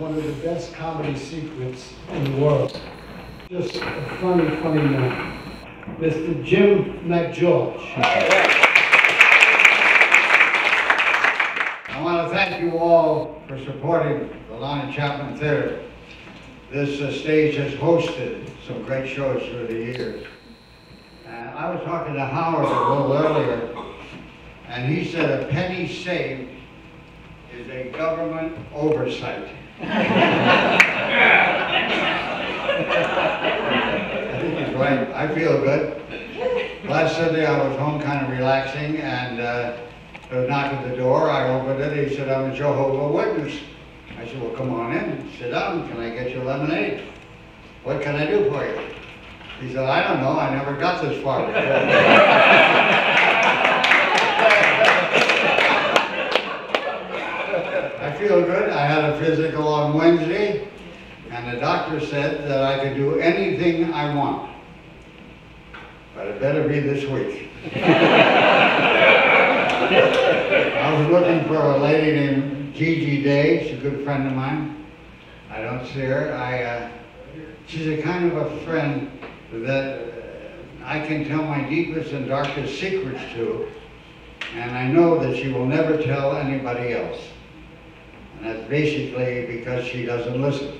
one of the best comedy secrets in the world. Just a funny, funny man. Mr. Jim MacGeorge. I want to thank you all for supporting the Lonnie Chapman Theater. This stage has hosted some great shows through the years. I was talking to Howard a little earlier, and he said a penny saved is a government oversight. I think he's right. I feel good. Last Sunday I was home kind of relaxing, and there was a knock at the door. I opened it. He said, "I'm a Jehovah's Witness." I said, "Well, come on in. Sit down. Can I get you lemonade? What can I do for you?" He said, "I don't know. I never got this far before." I feel good. I had a physical on Wednesday, and the doctor said that I could do anything I want. But it better be this week. I was looking for a lady named Gigi Day. She's a good friend of mine. I don't see her. She's a kind of a friend that I can tell my deepest and darkest secrets to, and I know that she will never tell anybody else. And that's basically because she doesn't listen.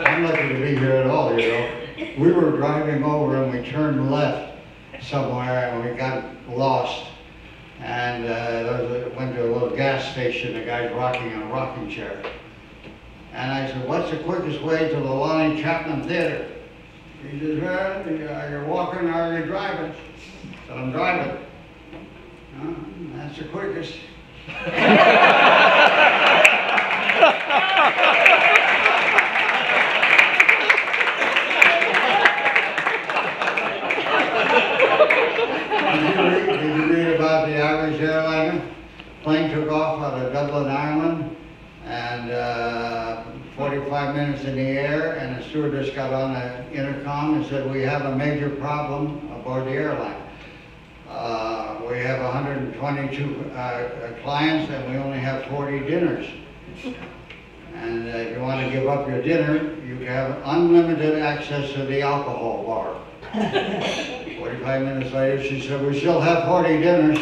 I'm lucky to be here at all, you know. We were driving over and we turned left somewhere and we got lost. And went to a little gas station, the guy's rocking in a rocking chair. And I said, "What's the quickest way to the Lonnie Chapman Theater?" He says, "Well, are you walking or are you driving?" I said, "I'm driving." "Oh, that's the quickest." Did you read about the Irish airliner? Plane took off out of Dublin, Ireland, and 45 minutes in the air, and the stewardess got on the intercom and said, "We have a major problem aboard the airline. We have 122 clients, and we only have 40 dinners. And if you want to give up your dinner, you can have unlimited access to the alcohol bar." 45 minutes later, she said, "We still have 40 dinners."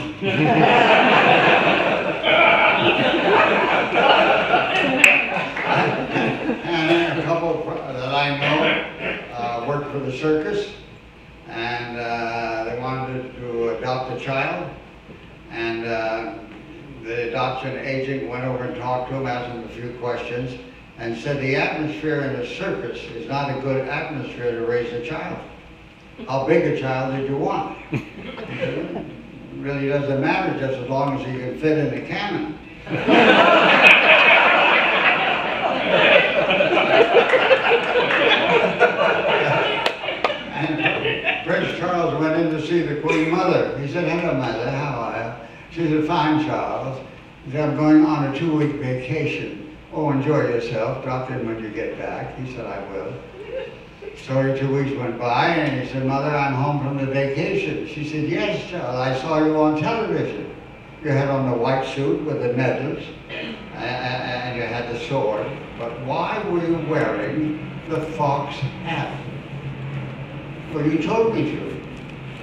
And a couple that I know worked for the circus, and they wanted to adopt a child, and the adoption agent went over and talked to him, asked him a few questions, and said the atmosphere in the circus is not a good atmosphere to raise a child. How big a child did you want? It really doesn't matter, just as long as you can fit in the cannon. And Prince Charles went in to see the Queen Mother. He said, "Hello, Mother, how are you?" She said, "Fine, Charles." He said, "I'm going on a 2-week vacation." "Oh, enjoy yourself. Drop in when you get back." He said, "I will." So 2 weeks went by, and he said, "Mother, I'm home from the vacation." She said, "Yes, Charles, I saw you on television. You had on the white suit with the medals, and you had the sword. But why were you wearing the fox hat?" "Well, you told me to."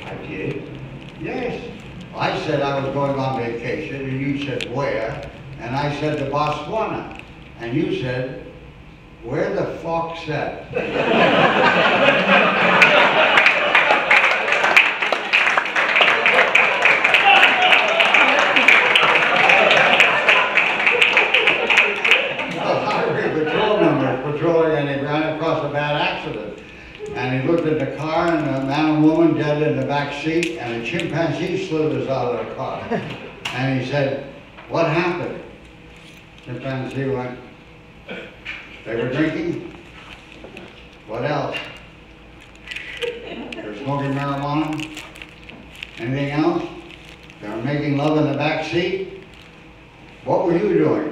"I did?" "Yes. I said I was going on vacation, and you said where, and I said to Botswana, and you said, where the fox at?" Patrolling, and they ran across a bad accident. And he looked at the car, and a man and woman dead in the back seat, and a chimpanzee slithers out of the car. And he said, "What happened?" Chimpanzee went, "They were drinking." "What else?" "They were smoking marijuana." "Anything else?" "They were making love in the back seat." "What were you doing?"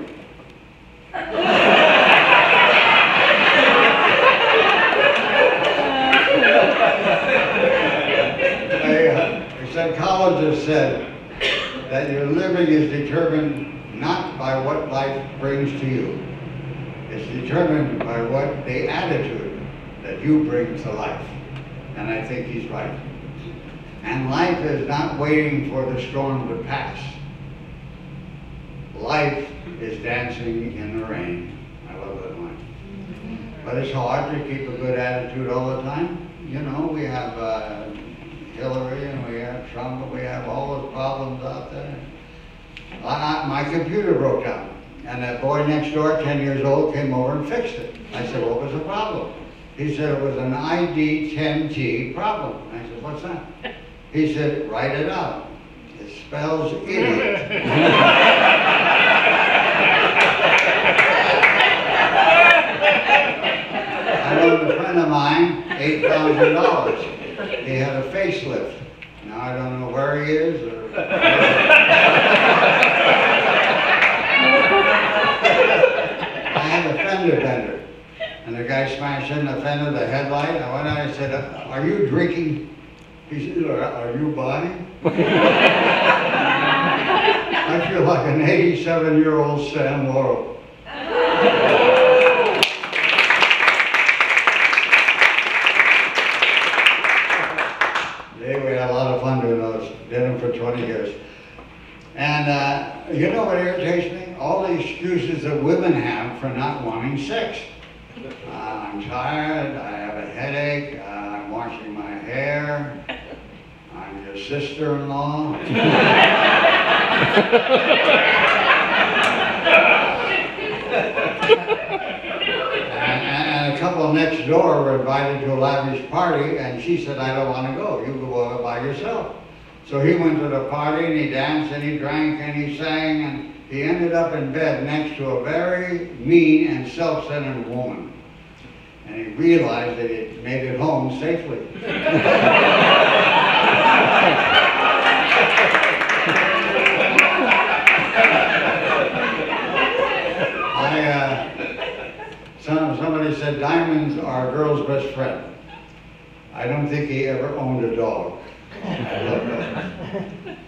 A psychologist said that your living is determined not not by what life brings to you. It's determined by what the attitude that you bring to life. And I think he's right. And life is not waiting for the storm to pass. Life is dancing in the rain. I love that line. But it's hard to keep a good attitude all the time. You know, we have Hillary and we have Trump and we have all those problems out there. My computer broke down. And that boy next door, 10 years old, came over and fixed it. I said, what was the problem? He said it was an ID 10T problem. I said, what's that? He said, write it out. It spells idiot. I owned a friend of mine, $8,000. He had a facelift. Now I don't know where he is or I had a fender bender, and the guy smashed in the fender, the headlight. I went out and said, are you drinking? He said, are you buying? I feel like an 87-year-old Sam Laurel. We had a lot of fun doing those. Did them for 20 years. And you know what irritates me? All the excuses that women have for not wanting sex. I'm tired, I have a headache, I'm washing my hair, I'm your sister-in-law. and a couple next door were invited to a lavish party, and she said, I don't want to go, you go by yourself. So he went to the party and he danced and he drank and he sang and he ended up in bed next to a very mean and self-centered woman. And he realized that he made it home safely. Somebody said diamonds are a girl's best friend. I don't think he ever owned a dog. I love dogs.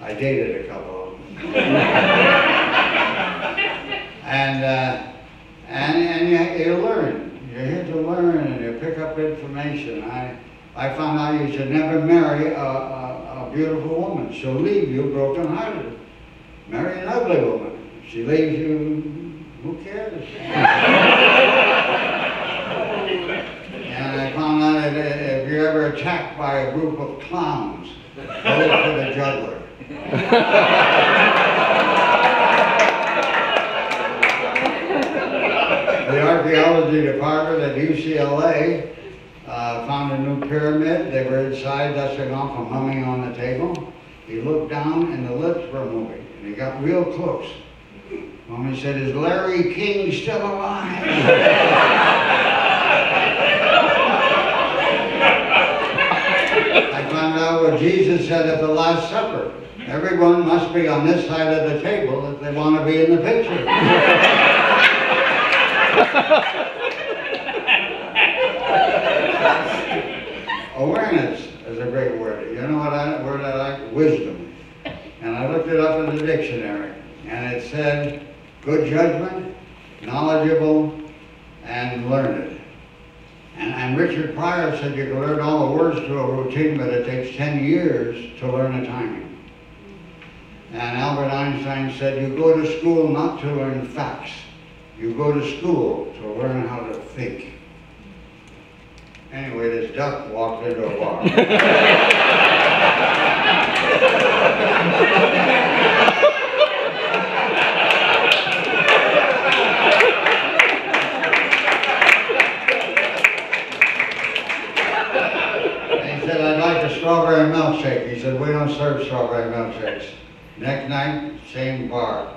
I dated a couple of them. and you learn. You're here to learn and you pick up information. I found out you should never marry a beautiful woman. She'll leave you broken-hearted. Marry an ugly woman. If she leaves you, who cares? And I found out that if you're ever attacked by a group of clowns, vote for the juggler. The archaeology department at UCLA found a new pyramid. They were inside dusting off and humming on the table. He looked down and the lips were moving. And he got real close. And he said, is Larry King still alive? I found out what Jesus said at the Last Supper. Everyone must be on this side of the table if they want to be in the picture. Awareness is a great word. You know what word I like? Wisdom. And I looked it up in the dictionary. And it said, good judgment, knowledgeable, and learned. And Richard Pryor said you can learn all the words to a routine, but it takes 10 years to learn the timing. And Albert Einstein said you go to school not to learn facts. You go to school to learn how to think. Anyway, this duck walked into a bar. Strawberry milkshake. He said, we don't serve strawberry milkshakes. Next night, same bar.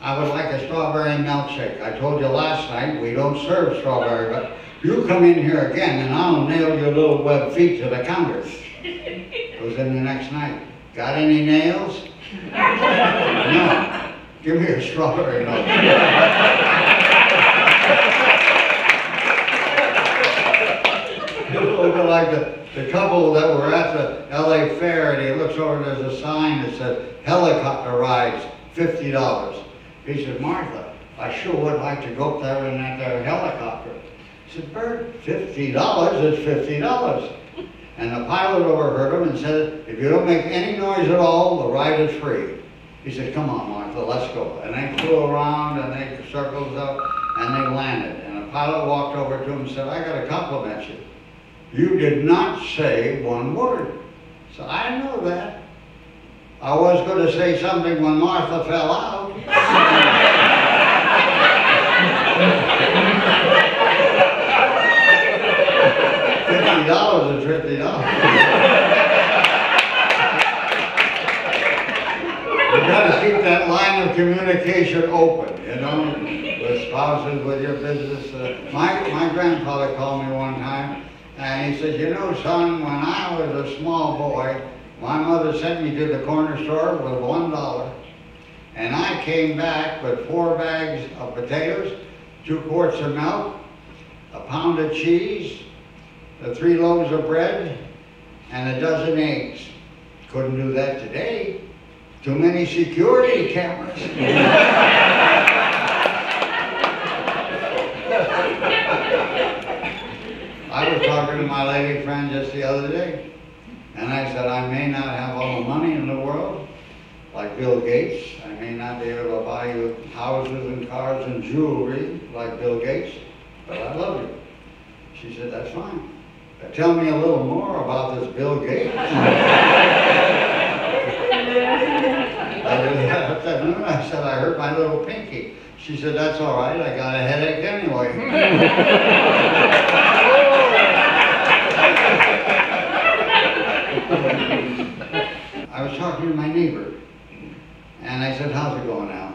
I would like a strawberry milkshake. I told you last night we don't serve strawberry, but you come in here again and I'll nail your little web feet to the counter. Goes in the next night. Got any nails? No. Give me a strawberry milkshake. Look like the couple that were at the LA Fair, and he looks over and there's a sign that said, helicopter rides, $50. He said, Martha, I sure would like to go up there in that there helicopter. He said, Bert, $50 is $50. And the pilot overheard him and said, if you don't make any noise at all, the ride is free. He said, come on, Martha, let's go. And they flew around and they circled up and they landed. And the pilot walked over to him and said, I got to compliment you. You did not say one word. So I know that. I was going to say something when Martha fell out. $50 is $50. You got to keep that line of communication open, you know, with spouses, with your business. My grandfather called me one time, and he said, you know, son, when I was a small boy, my mother sent me to the corner store with $1, and I came back with 4 bags of potatoes, 2 quarts of milk, a pound of cheese, 3 loaves of bread, and a dozen eggs. Couldn't do that today. Too many security cameras. I was talking to my lady friend just the other day, and I said, I may not have all the money in the world, like Bill Gates. I may not be able to buy you houses and cars and jewelry like Bill Gates, but I love you. She said, that's fine. But tell me a little more about this Bill Gates. I said, I hurt my little pinky. She said, that's all right, I got a headache anyway. I was talking to my neighbor, and I said, how's it going now?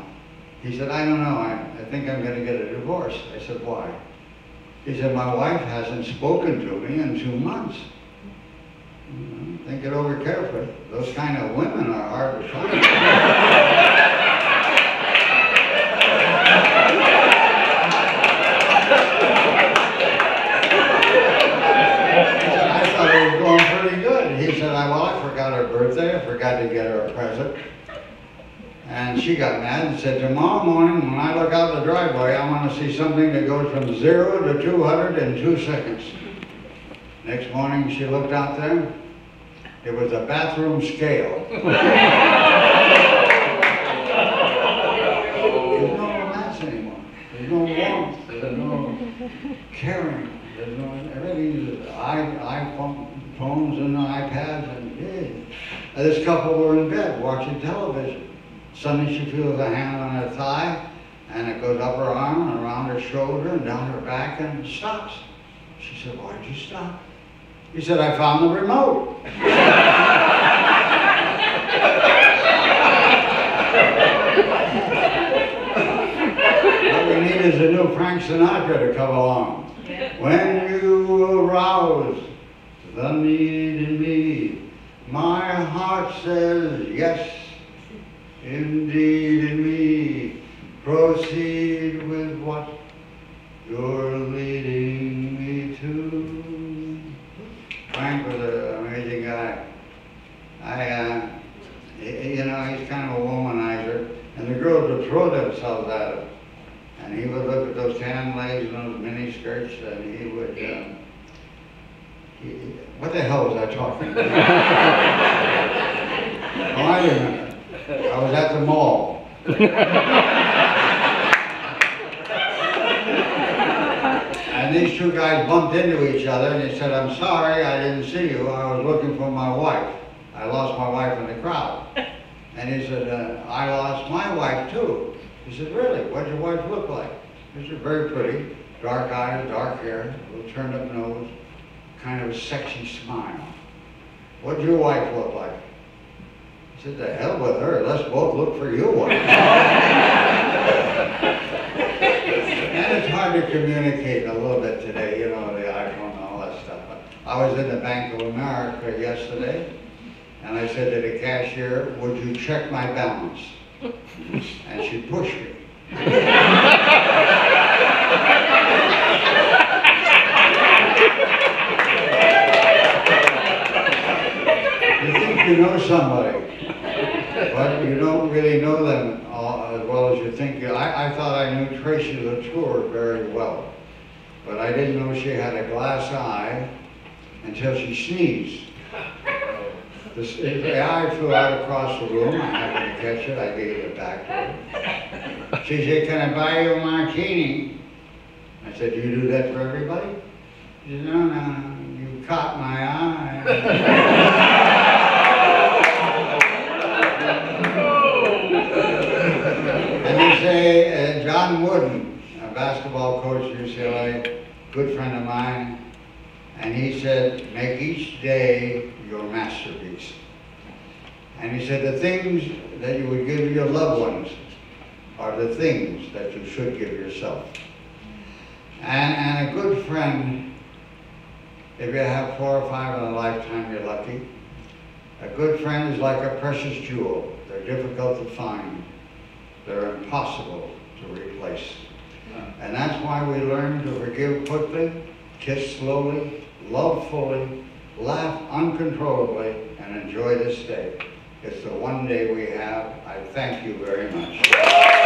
He said, I don't know, I think I'm going to get a divorce. I said, why? He said, my wife hasn't spoken to me in 2 months. Think it over carefully. Those kind of women are hard to find. I thought it was going pretty good. He said, well, I forgot her birthday. I forgot to get her a present. And she got mad and said, tomorrow morning when I look out the driveway, I want to see something that goes from 0 to 200 in 2 seconds. Next morning she looked out there. It was a bathroom scale. There's no romance anymore. There's no warmth. There's no caring. There's no everything. iPhones and iPads and this couple were in bed watching television. Suddenly she feels a hand on her thigh, and it goes up her arm and around her shoulder and down her back and stops. She said, why'd you stop? He said, I found the remote. What we need is a new Frank Sinatra to come along. When you arouse the need in me, my heart says yes, indeed in me. Proceed with what you're leading me to. Frank was an amazing guy. You know, he's kind of a womanizer, and the girls would throw themselves at him. And he would look at those tan legs and those mini skirts, and he would, what the hell was I talking about? Oh, I remember. I was at the mall. And these 2 guys bumped into each other, and he said, I'm sorry, I didn't see you. I was looking for my wife. I lost my wife in the crowd. And he said, I lost my wife too. He said, really? What did your wife look like? She said, very pretty. Dark eyes, dark hair, a little turned up nose, kind of a sexy smile. What did your wife look like? He said, the hell with her. Let's both look for your wife. And it's hard to communicate a little bit today, you know, the iPhone and all that stuff. But I was in the Bank of America yesterday, and I said to the cashier, would you check my balance? And she pushed me. You think you know somebody, but you don't really know them as well as you think you I knew Tracy Latour very well, but I didn't know she had a glass eye until she sneezed. The eye flew out across the room. I happened to catch it. I gave it back to her. She said, "Can I buy you a martini?" I said, "Do you do that for everybody?" She said, "No, no, you caught my eye." And they say, John Wooden, a basketball coach at UCLA, good friend of mine, and he said, "Make each day your masterpiece." And he said, the things that you would give your loved ones are the things that you should give yourself. And a good friend, if you have 4 or 5 in a lifetime, you're lucky. A good friend is like a precious jewel. They're difficult to find. They're impossible to replace. And that's why we learn to forgive quickly, kiss slowly, love fully, laugh uncontrollably, and enjoy this day. It's the one day we have. I thank you very much.